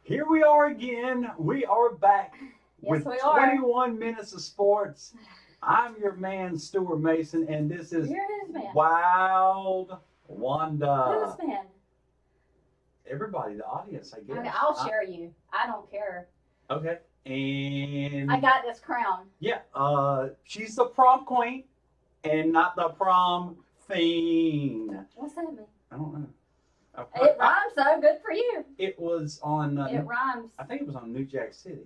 Here we are again. We are back Yes, with we are. 21 minutes of sports. I'm your man, Stuart Mason, and this is You're his man. Wild Wanda. Who's man? Everybody, the audience, I guess. Okay, I'll share you. I don't care. Okay. And I got this crown. yeah, she's the prom queen and not the prom fiend. What's that mean? I don't know. It rhymes, though. Good for you. It was on. It rhymes. I think it was on New Jack City.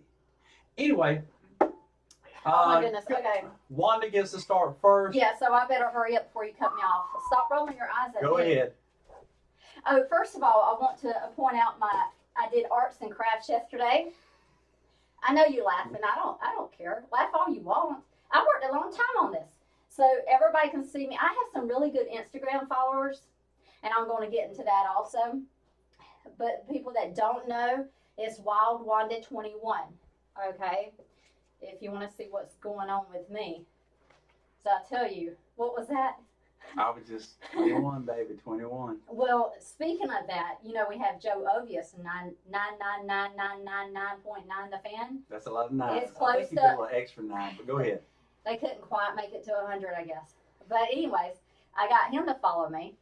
Anyway. Oh my goodness. Okay. Wanda gets to start first. Yeah, so I better hurry up before you cut me off. Stop rolling your eyes at me. Go ahead. Oh, first of all, I want to point out I did arts and crafts yesterday. I know you laughing. I don't care. Laugh all you want. I worked a long time on this, so everybody can see me. I have some really good Instagram followers, and I'm going to get into that also. But people that don't know, it's Wild Wanda 21. Okay, if you want to see what's going on with me. So I tell you, what was that? I was just 21, baby, 21. Well, speaking of that, you know, we have Joe Ovius, 9999999.9 the fan. That's a lot of nines. It's close I think you to- did a little extra 9, but go ahead. They couldn't quite make it to 100, I guess. But anyways, I got him to follow me,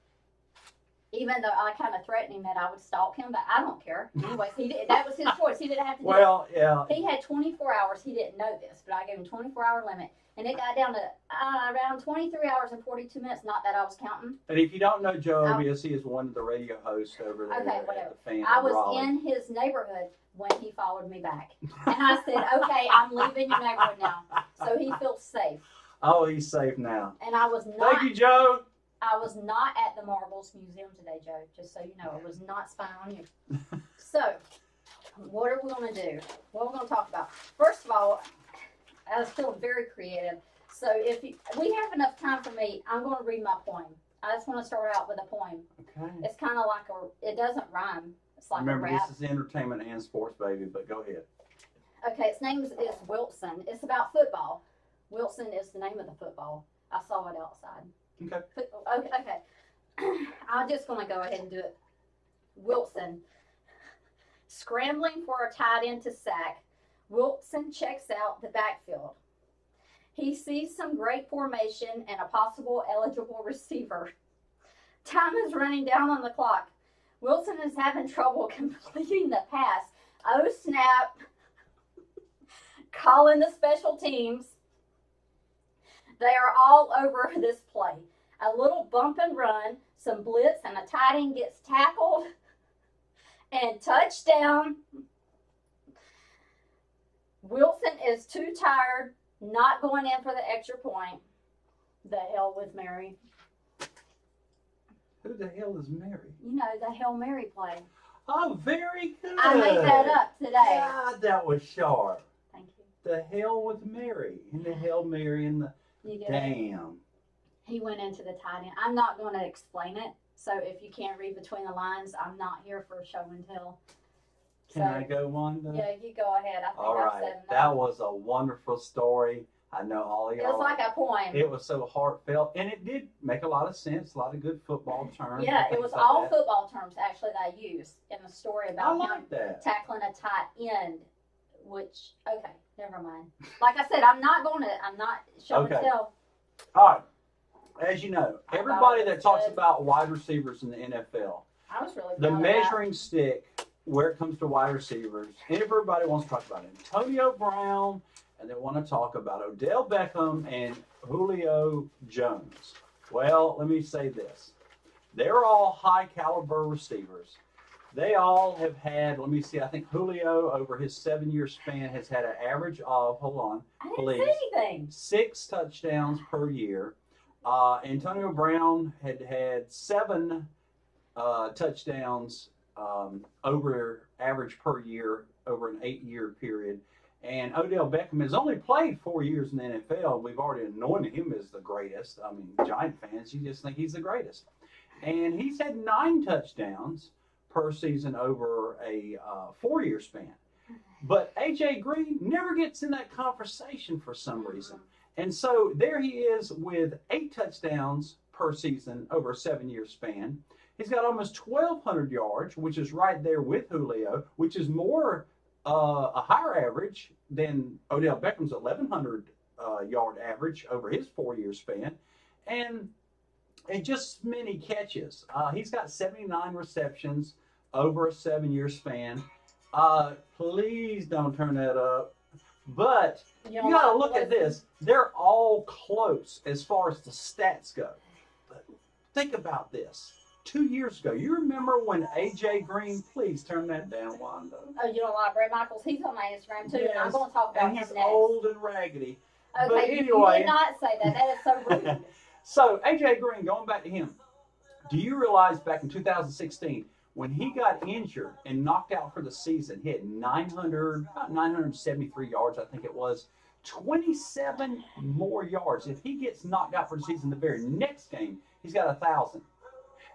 even though I kind of threatened him that I would stalk him, but I don't care. Anyways, that was his choice. He didn't have to do it. Well, yeah. He had 24 hours. He didn't know this, but I gave him 24-hour limit. And it got down to around 23 hours and 42 minutes. Not that I was counting. And if you don't know Joe Obius, he is one of the radio hosts over there Okay, at whatever. the fan I in was Raleigh. in his neighborhood when he followed me back. And I said, okay, I'm leaving your neighborhood now. So he feels safe. Oh, he's safe now. And I was not. Thank you, Joe. I was not at the Marbles Museum today, Joe, just so you know. I was not spying on you. So, what are we going to do? What are we going to talk about? First of all, I was feeling very creative. So, if we have enough time for me, I'm going to read my poem. I just want to start out with a poem. Okay. It's kind of like it doesn't rhyme. It's like Remember, a rap. this is entertainment and sports, baby, but go ahead. Okay, its name is Wilson. It's about football. Wilson is the name of the football. I saw it outside. Okay. Okay. I'm just going to go ahead and do it. Wilson. Scrambling for a tight end to sack, Wilson checks out the backfield. He sees some great formation and a possible eligible receiver. Time is running down on the clock. Wilson is having trouble completing the pass. Oh, snap. Calling the special teams. They are all over this play. A little bump and run, some blitz, and a tight end gets tackled. And touchdown. Wilson is too tired, not going in for the extra point. The hell with Mary. Who the hell is Mary? You know, the Hail Mary play. Oh, very good. I made that up today. God, that was sharp. Thank you. The hell with Mary. And the Hail Mary and the You get it? damn. He went into the tight end. I'm not going to explain it. So if you can't read between the lines, I'm not here for show and tell. Can I go, Wanda? Yeah, you go ahead. I think All I've right. said enough. That was a wonderful story. I know all of It y'all. was like a poem. It was so heartfelt, and it did make a lot of sense. A lot of good football terms. Yeah, and it was things like all that. football terms actually that I used in the story I about him like that. tackling a tight end. Which okay, never mind. Like I said, I'm not show Okay. and tell. All right. As you know, I thought everybody it that was talks good. about wide receivers in the NFL, I was really the proud of that. measuring stick where it comes to wide receivers, everybody wants to talk about Antonio Brown, and they want to talk about Odell Beckham and Julio Jones. Well, let me say this. They're all high caliber receivers. They all have had, let me see, I think Julio over his 7-year span has had an average of, hold on, I didn't please. say anything. 6 touchdowns per year. Antonio Brown had 7 touchdowns over average per year over an 8-year period. And Odell Beckham has only played 4 years in the NFL. We've already anointed him as the greatest. I mean, Giant fans, you just think he's the greatest. And he's had 9 touchdowns per season over a 4-year span. But A.J. Green never gets in that conversation for some reason. And so there he is with 8 touchdowns per season over a 7-year span. He's got almost 1,200 yards, which is right there with Julio, which is more a higher average than Odell Beckham's 1,100 yard average over his 4-year span, and just many catches. He's got 79 receptions over a 7-year span. Please don't turn that up. But you got to look at this. They're all close as far as the stats go. But think about this. 2 years ago, you remember when A.J. Green, please turn that down, Wanda. Oh, you don't like Brett Michaels? He's on my Instagram too, Yes, and I'm going to talk about him and he's next. old and raggedy. Okay, but you anyway, did not say that. That is so rude. So A.J. Green, going back to him, do you realize back in 2016 when he got injured and knocked out for the season, he had about 973 yards, I think it was, 27 more yards. If he gets knocked out for the season, the very next game, he's got 1,000.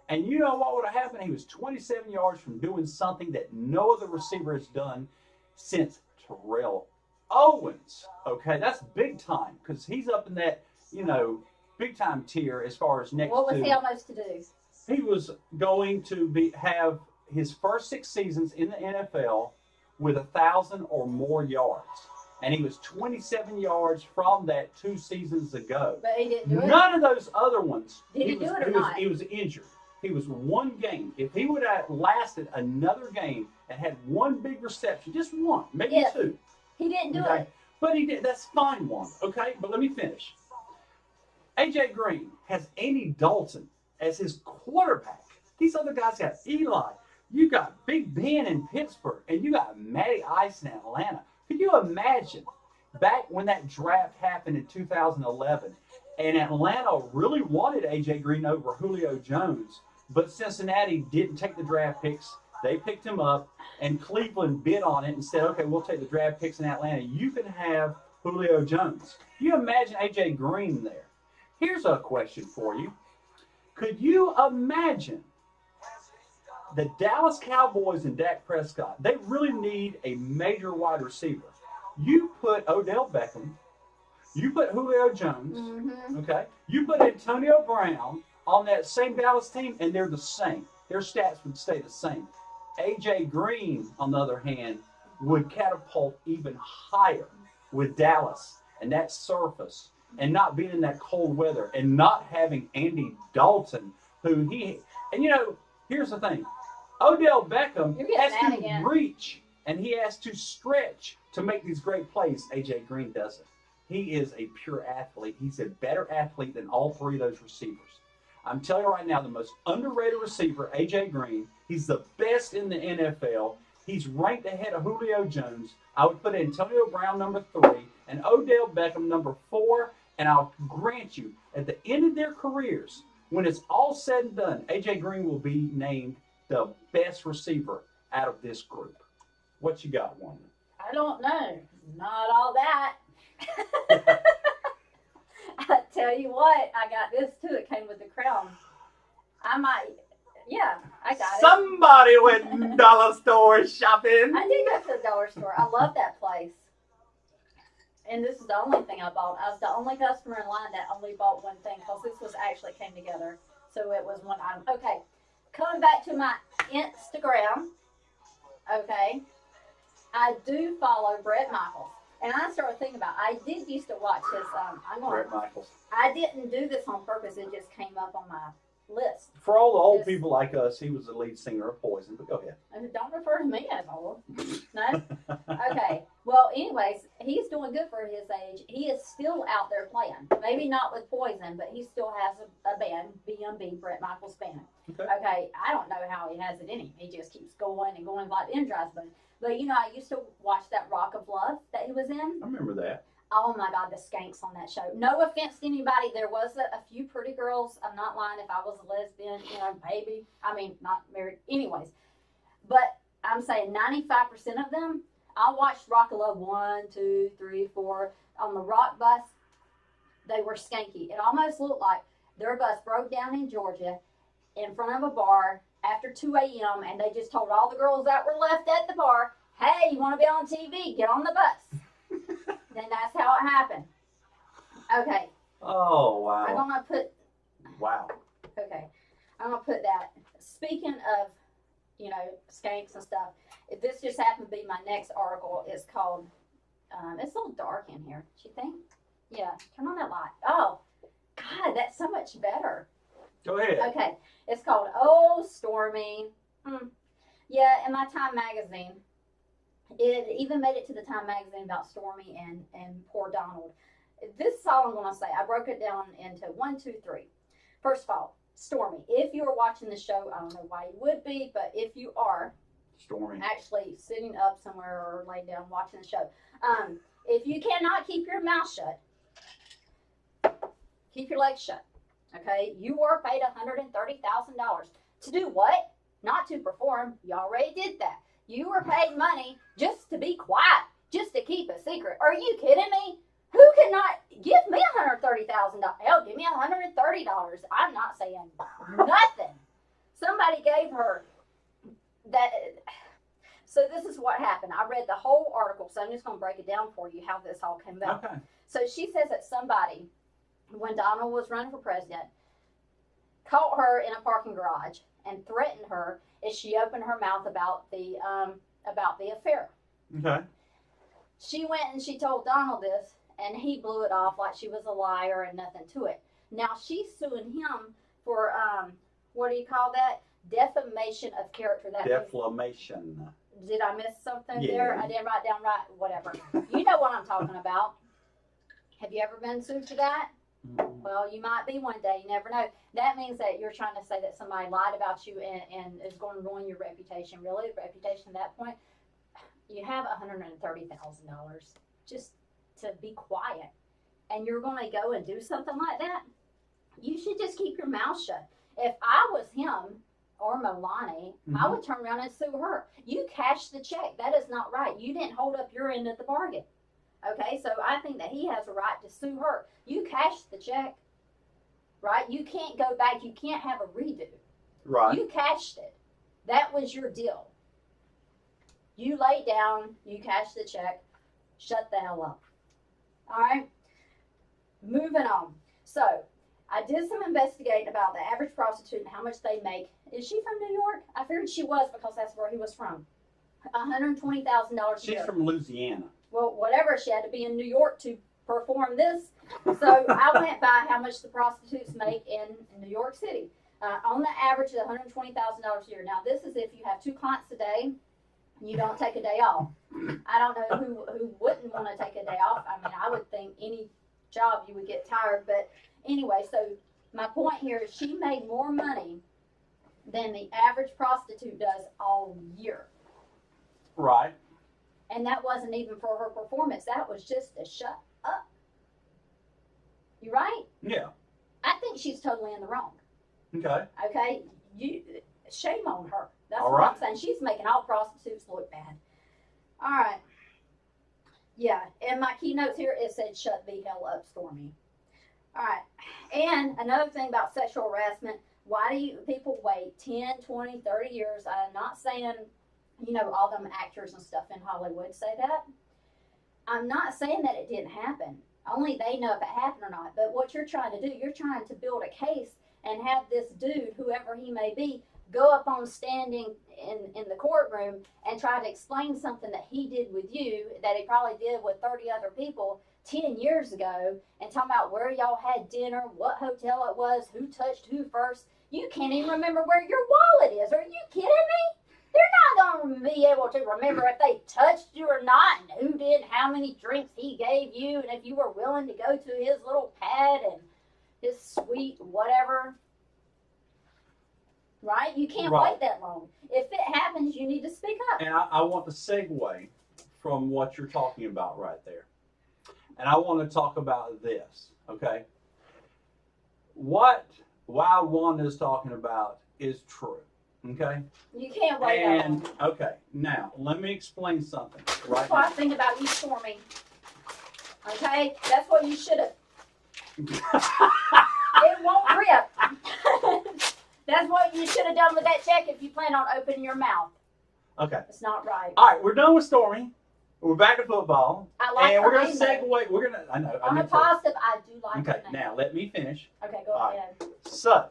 And you know what would have happened? He was 27 yards from doing something that no other receiver has done since Terrell Owens. Okay, that's big time because he's up in that, big time tier as far as next to. What was he almost to do? He was going to have his first 6 seasons in the NFL with 1,000 or more yards. And he was 27 yards from that 2 seasons ago. But he didn't do it? None of those other ones. Did he do it or not? He was injured. He was 1 game. If he would have lasted another game and had 1 big reception, just 1, maybe 2. He didn't do Okay? it. But he did. That's fine, one. Okay? But let me finish. A.J. Green has Andy Dalton as his quarterback. These other guys got Eli. You got Big Ben in Pittsburgh, and you got Matty Ice in Atlanta. Could you imagine back when that draft happened in 2011, and Atlanta really wanted A.J. Green over Julio Jones, but Cincinnati didn't take the draft picks. They picked him up, and Cleveland bid on it and said, okay, we'll take the draft picks in Atlanta. You can have Julio Jones. Can you imagine A.J. Green there? Here's a question for you. Could you imagine the Dallas Cowboys and Dak Prescott? They really need a major wide receiver. You put Odell Beckham, you put Julio Jones, okay? You put Antonio Brown on that same Dallas team, and they're the same. Their stats would stay the same. A.J. Green, on the other hand, would catapult even higher with Dallas and that surface and not being in that cold weather and not having Andy Dalton, who here's the thing. Odell Beckham has to reach and he has to stretch to make these great plays. A.J. Green doesn't. He is a pure athlete. He's a better athlete than all 3 of those receivers. I'm telling you right now, the most underrated receiver, A.J. Green. He's the best in the NFL. He's ranked ahead of Julio Jones. I would put Antonio Brown number 3 and Odell Beckham number 4. And I'll grant you, at the end of their careers, when it's all said and done, A.J. Green will be named the best receiver out of this group. What you got, Wanda? I don't know. Not all that. I tell you what, I got this too. It came with the crown. I got it. Somebody went dollar store shopping. I did go to the dollar store. I love that place. And this is the only thing I bought. I was the only customer in line that only bought 1 thing because this was actually came together. So it was 1 item. Okay. Coming back to my Instagram. Okay. I do follow Brett Michaels. And I started thinking about, I did used to watch his, Brett Michaels. I didn't do this on purpose. It just came up on my list. For all the old people like us, he was the lead singer of Poison, but go ahead. Don't refer to me as old. No? Okay. Well, anyways, he's doing good for his age. He is still out there playing. Maybe not with Poison, but he still has a band, BMB, Brett Michaels Band. Okay. I don't know how he has it in him. He just keeps going and going like the Endrise Band. But, I used to watch that Rock of Love that he was in. I remember that. Oh my God, the skanks on that show. No offense to anybody. There was a few pretty girls. I'm not lying. If I was a lesbian, maybe. I mean, not married. Anyways. But I'm saying 95% of them, I watched Rock of Love 1, 2, 3, 4. On the rock bus, they were skanky. It almost looked like their bus broke down in Georgia in front of a bar after 2 a.m. and they just told all the girls that were left at the bar, hey, you want to be on TV? Get on the bus. Then that's how it happened. Okay. Oh, wow. I'm going to put... Wow. Okay. I'm gonna put that. Speaking of, skanks and stuff, this just happened to be my next article. It's called, it's a little dark in here. Do you think? Yeah, turn on that light. Oh, God, that's so much better. Go ahead. Okay, it's called Oh, Stormy. Yeah, in my Time magazine, it even made it to the Time magazine about Stormy and poor Donald. This is all I'm going to say. I broke it down into 1, 2, 3. First of all, Stormy, if you are watching the show, I don't know why you would be, but if you are Stormy actually sitting up somewhere or laying down watching the show, if you cannot keep your mouth shut, keep your legs shut. Okay, you were paid $130,000 to do what? Not to perform. You already did that. You were paid money just to be quiet, just to keep a secret. Are you kidding me? Who cannot give me $130,000? Hell, give me $130. I'm not saying nothing. Somebody gave her that. So this is what happened. I read the whole article, so I'm just going to break it down for you how this all came about. Okay. So she says that somebody, when Donald was running for president, caught her in a parking garage and threatened her if she opened her mouth about the affair. Okay. She went and she told Donald this, and he blew it off like she was a liar and nothing to it. Now she's suing him for what do you call that? Defamation of character. That Defamation. Did I miss something Yeah. there? I didn't write down right. Whatever. You know what I'm talking about. Have you ever been sued for that? Well, you might be one day. You never know. That means that you're trying to say that somebody lied about you and is going to ruin your reputation. Really, reputation at that point. You have $130,000 just to be quiet, and you're going to go and do something like that. You should just keep your mouth shut. If I was him or Milani, I would turn around and sue her. You cashed the check. That is not right. You didn't hold up your end of the bargain. Okay, so I think that he has a right to sue her. You cashed the check, right? You can't go back. You can't have a redo. Right. You cashed it. That was your deal. You laid down. You cashed the check. Shut the hell up. All right? Moving on. So, I did some investigating about the average prostitute and how much they make. Is she from New York? I figured she was because that's where he was from. $120,000 a She's year. from Louisiana. Well, whatever. She had to be in New York to perform this. So I went by how much the prostitutes make in New York City. On the average, is $120,000 a year. Now, this is if you have 2 clients a day, you don't take a day off. I don't know who wouldn't want to take a day off. I mean, I would think any job you would get tired. But anyway, so my point here is she made more money than the average prostitute does all year. Right. And that wasn't even for her performance. That was just to shut up. You right? Yeah. I think she's totally in the wrong. Okay. Okay? Shame on her. That's All what right. I'm saying. She's making all prostitutes look bad. All right. Yeah. In my keynotes here, it said, shut the hell up, Stormy. All right. And another thing about sexual harassment, why do people wait 10, 20, 30 years? I'm not saying, all them actors and stuff in Hollywood say that. I'm not saying that it didn't happen. Only they know if it happened or not. But what you're trying to do, you're trying to build a case and have this dude, whoever he may be, go up on standing in the courtroom and try to explain something that he did with you that he probably did with 30 other people 10 years ago, and talking about where y'all had dinner, what hotel it was, who touched who first. You can't even remember where your wallet is. Are you kidding me? They're not going to be able to remember if they touched you or not, and who did, how many drinks he gave you, and if you were willing to go to his little pad and his suite, whatever. Right? You can't wait that long. If it happens, you need to speak up. And I want to segue from what you're talking about right there. And I want to talk about this, okay? Why Wanda is talking about is true, okay? You can't wait that long. Okay, now, let me explain something right That's what I now. think about you, Stormy. Okay? That's what you should have. It won't rip. That's what you should have done with that check if you plan on opening your mouth. Okay. It's not right. All right, we're done with Stormy. We're back to football. I like and her we're going to name, though. segue. I know. On a positive, I do like Okay, her name. now let me finish. Okay, go All ahead. So,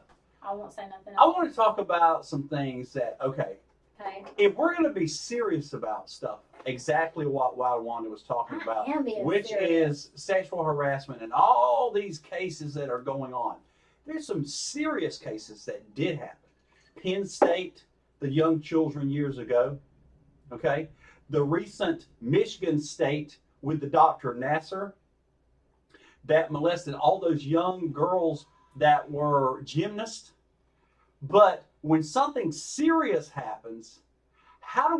I won't say nothing I else. want to talk about some things that, okay, if we're going to be serious about stuff, exactly what Wanda was talking about, which is sexual harassment and all these cases that are going on. There's some serious cases that did happen. Penn State, the young children years ago, okay? The recent Michigan State with the Dr. Nasser that molested all those young girls that were gymnasts. But when something serious happens, how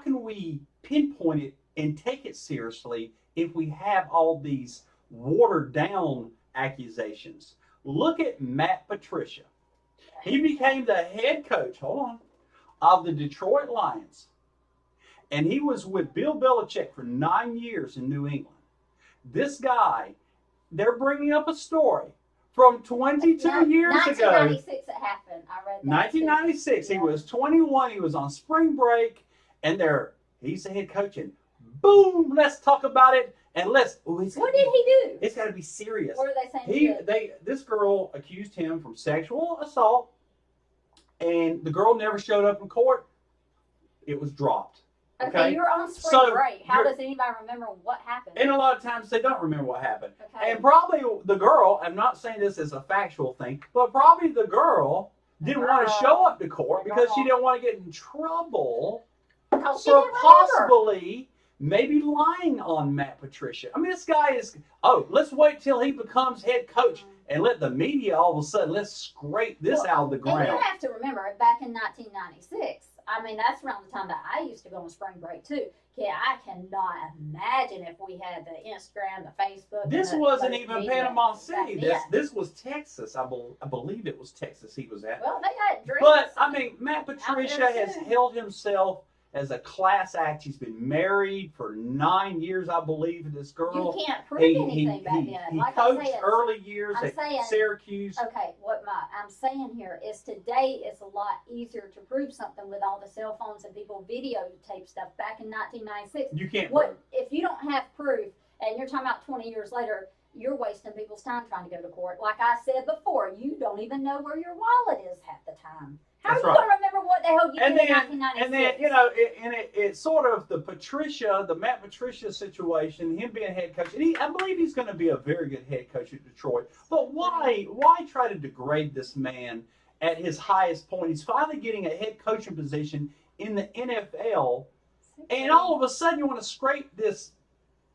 can we pinpoint it and take it seriously if we have all these watered down accusations? Look at Matt Patricia. He became the head coach, of the Detroit Lions. And he was with Bill Belichick for 9 years in New England. This guy, they're bringing up a story from 22 years ago. 1996 it happened. I read that. 1996. He was 21. He was on spring break. And he's the head coach. And boom, let's talk about it. And what did he do? It's got to be serious. What are they saying? This girl accused him from sexual assault. And the girl never showed up in court. It was dropped. Okay, you're on spring break. How does anybody remember what happened? And a lot of times they don't remember what happened. Okay. And probably the girl, I'm not saying this as a factual thing, but probably the girl didn't want to show up to court because she didn't want to get in trouble for possibly maybe lying on Matt Patricia. I mean, this guy is, let's wait till he becomes head coach and let the media all of a sudden, let's scrape this out of the ground. And you have to remember, back in 1996, I mean, that's around the time that I used to go on spring break, too. Yeah, I cannot imagine if we had the Instagram, the Facebook. This wasn't even Panama City. This was Texas. I believe it was Texas he was at. Well, they got drinks. But, I mean, Matt Patricia has held himself as a class act. He's been married for 9 years, I believe, to this girl. You can't prove anything back then. He coached early years at Syracuse. Okay, what I'm saying here is today it's a lot easier to prove something with all the cell phones and people videotape stuff. Back in 1996, you can't prove. If you don't have proof, and you're talking about 20 years later, you're wasting people's time trying to go to court. Like I said before, you don't even know where your wallet is half the time. How are you going to remember what the hell you did in 1996? And then, it's sort of the Matt Patricia situation, him being head coach. And I believe he's going to be a very good head coach at Detroit. But why try to degrade this man at his highest point? He's finally getting a head coaching position in the NFL. And all of a sudden you want to scrape this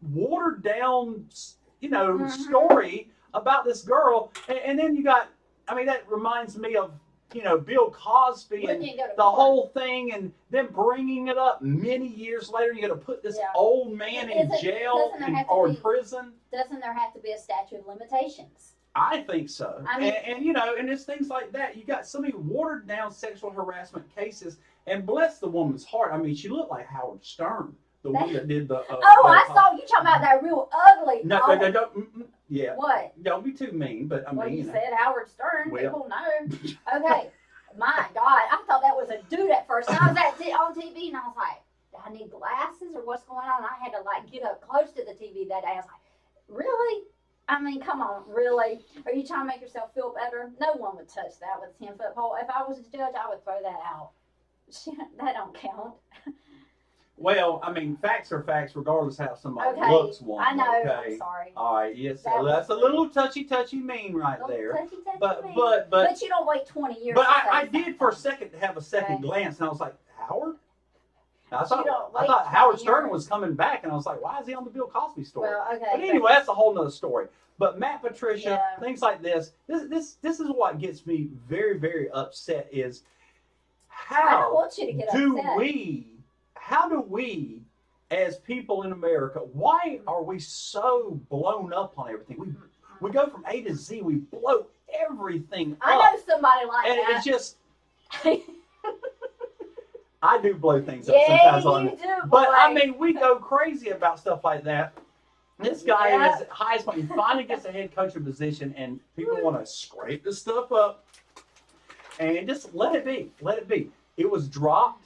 watered down, story about this girl. And then you got, that reminds me of, Bill Cosby and the whole thing, and then bringing it up many years later. You're going to put this old man in jail or in prison. Doesn't there have to be a statute of limitations? I think so. And it's things like that. You got so many watered down sexual harassment cases, and bless the woman's heart. I mean, she looked like Howard Stern, the one that did the. I saw you talking about that real ugly. No, don't. Yeah. What? Don't be too mean, but you said Howard Stern. People know. Okay. My God, I thought that was a dude at first. And I was on TV, and I was like, do I need glasses or what's going on? I had to get up close to the TV that day. I was like, really? I mean, come on, really? Are you trying to make yourself feel better? No one would touch that with a 10-foot pole. If I was a judge, I would throw that out. That don't count. Well, facts are facts regardless how somebody looks one. I know. Okay. I'm sorry. All right. Yes. That's a little touchy mean right there. But you don't wait 20 years. But I did for a second have a second glance, and I was like, Howard? I thought Howard Stern was coming back, and I was like, why is he on the Bill Cosby story? Well, okay. But anyway, that's a whole nother story. But Matt Patricia, things like this is what gets me very, very upset is how do we, as people in America, why are we so blown up on everything? We go from A to Z, we blow everything up. I know somebody like that. And it's just, I do blow things up sometimes. We go crazy about stuff like that. This guy is highest point. He finally gets a head coaching position, and people want to scrape this stuff up and just let it be. Let it be. It was dropped.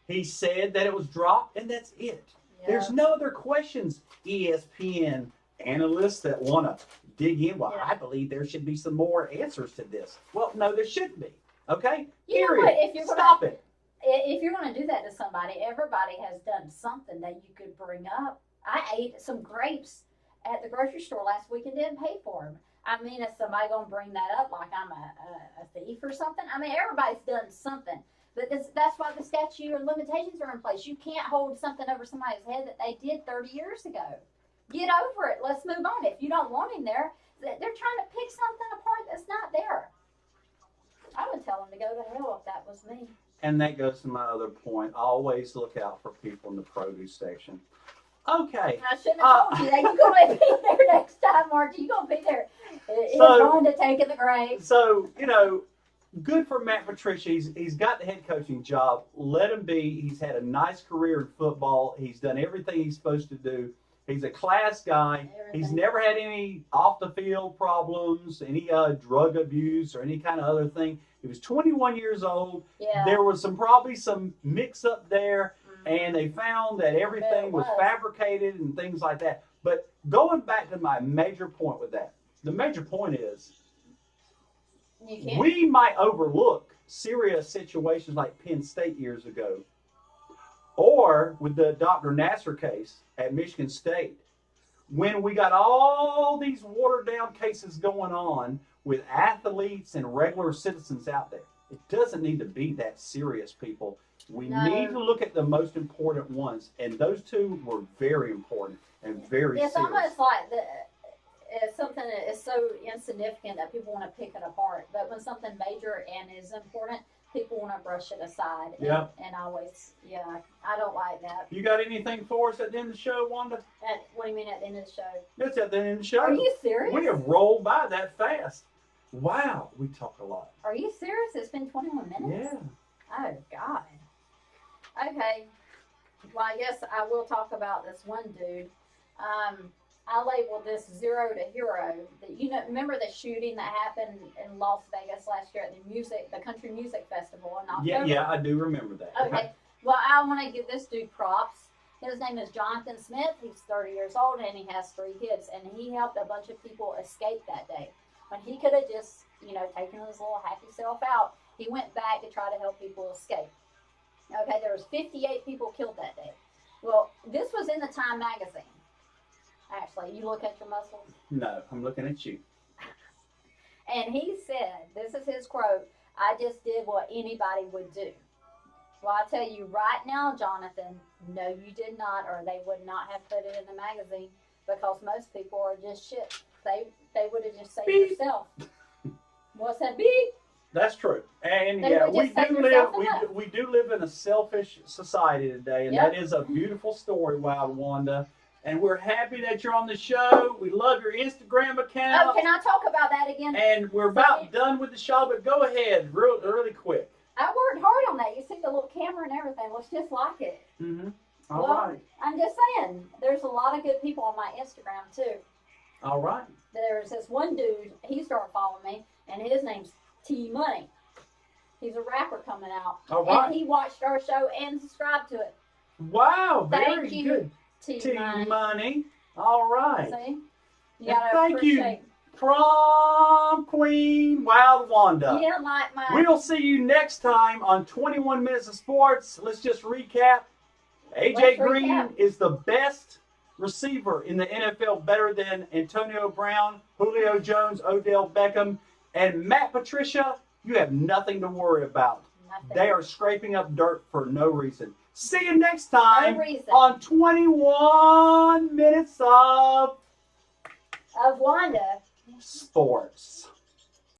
He said that it was dropped, and that's it. Yeah. There's no other questions, ESPN analysts that want to dig in. Well, Yeah. I believe there should be some more answers to this. Well, no, there shouldn't be. Okay? You know Period. what? If you're Stop it. If you're going to do that to somebody, everybody has done something that you could bring up. I ate some grapes at the grocery store last week and didn't pay for them. I mean, is somebody going to bring that up like I'm a thief or something? I mean, everybody's done something. But that's why the statute of limitations are in place. You can't hold something over somebody's head that they did 30 years ago. Get over it. Let's move on. If you don't want him there, they're trying to pick something apart that's not there. I would tell them to go to hell if that was me. And that goes to my other point. Always look out for people in the produce section. Okay. I shouldn't have told you that. You're going to be there next time, Margie. You're going to be there. It's going to take in the grave. So, good for Matt Patricia. He's got the head coaching job. Let him be. He's had a nice career in football. He's done everything he's supposed to do. He's a class guy. He's never had any off-the-field problems, any drug abuse or any kind of other thing. He was 21 years old. Yeah. There was probably some mix-up there, and they found that everything was fabricated and things like that. But going back to my major point with that, the major point is we might overlook serious situations like Penn State years ago, or with the Dr. Nasser case at Michigan State, when we got all these watered down cases going on with athletes and regular citizens out there. It doesn't need to be that serious, people. We need to look at the most important ones, and those two were very important and very serious. It's almost like it's something that is so insignificant that people want to pick it apart. But when something major and is important, people want to brush it aside. Yeah. And always, I don't like that. You got anything for us at the end of the show, Wanda? What do you mean at the end of the show? It's at the end of the show. Are you serious? We have rolled by that fast. Wow, we talk a lot. Are you serious? It's been 21 minutes? Yeah. Oh, God. Okay. Well, I guess I will talk about this one dude. I labeled this zero to hero. Remember the shooting that happened in Las Vegas last year at the Country Music Festival in October? Yeah, I do remember that. Okay. Well, I want to give this dude props. His name is Jonathan Smith. He's 30 years old and he has 3 kids. And he helped a bunch of people escape that day. When he could have just, taken his little happy self out, he went back to try to help people escape. Okay, there was 58 people killed that day. Well, this was in the Time magazine. Actually, you look at your muscles. No, I'm looking at you. And he said, this is his quote, "I just did what anybody would do." Well, I tell you right now, Jonathan, no, you did not, or they would not have put it in the magazine, because most people are just shit. They would have just saved yourself. What's that, beep? That's true. And we do live in a selfish society today, and that is a beautiful story, Wild Wanda. And we're happy that you're on the show. We love your Instagram account. Oh, can I talk about that again? And we're about done with the show, but go ahead, really quick. I worked hard on that. You see the little camera and everything looks just like it. Mm-hmm. All right. I'm just saying, there's a lot of good people on my Instagram too. All right. There's this one dude, he started following me, and his name's T Money. He's a rapper coming out. All right. And he watched our show and subscribed to it. Wow, Thank you, good. T Money. All right. See? You And gotta thank appreciate. you, Prom Queen Wild Wanda. Yeah, like my. We'll see you next time on 21 Minutes of Sports. Let's just recap. AJ Green is the best receiver in the NFL, better than Antonio Brown, Julio Jones, Odell Beckham, and Matt Patricia. You have nothing to worry about. Nothing. They are scraping up dirt for no reason. See you next time No reason. on 21 Minutes of Wanda. Sports.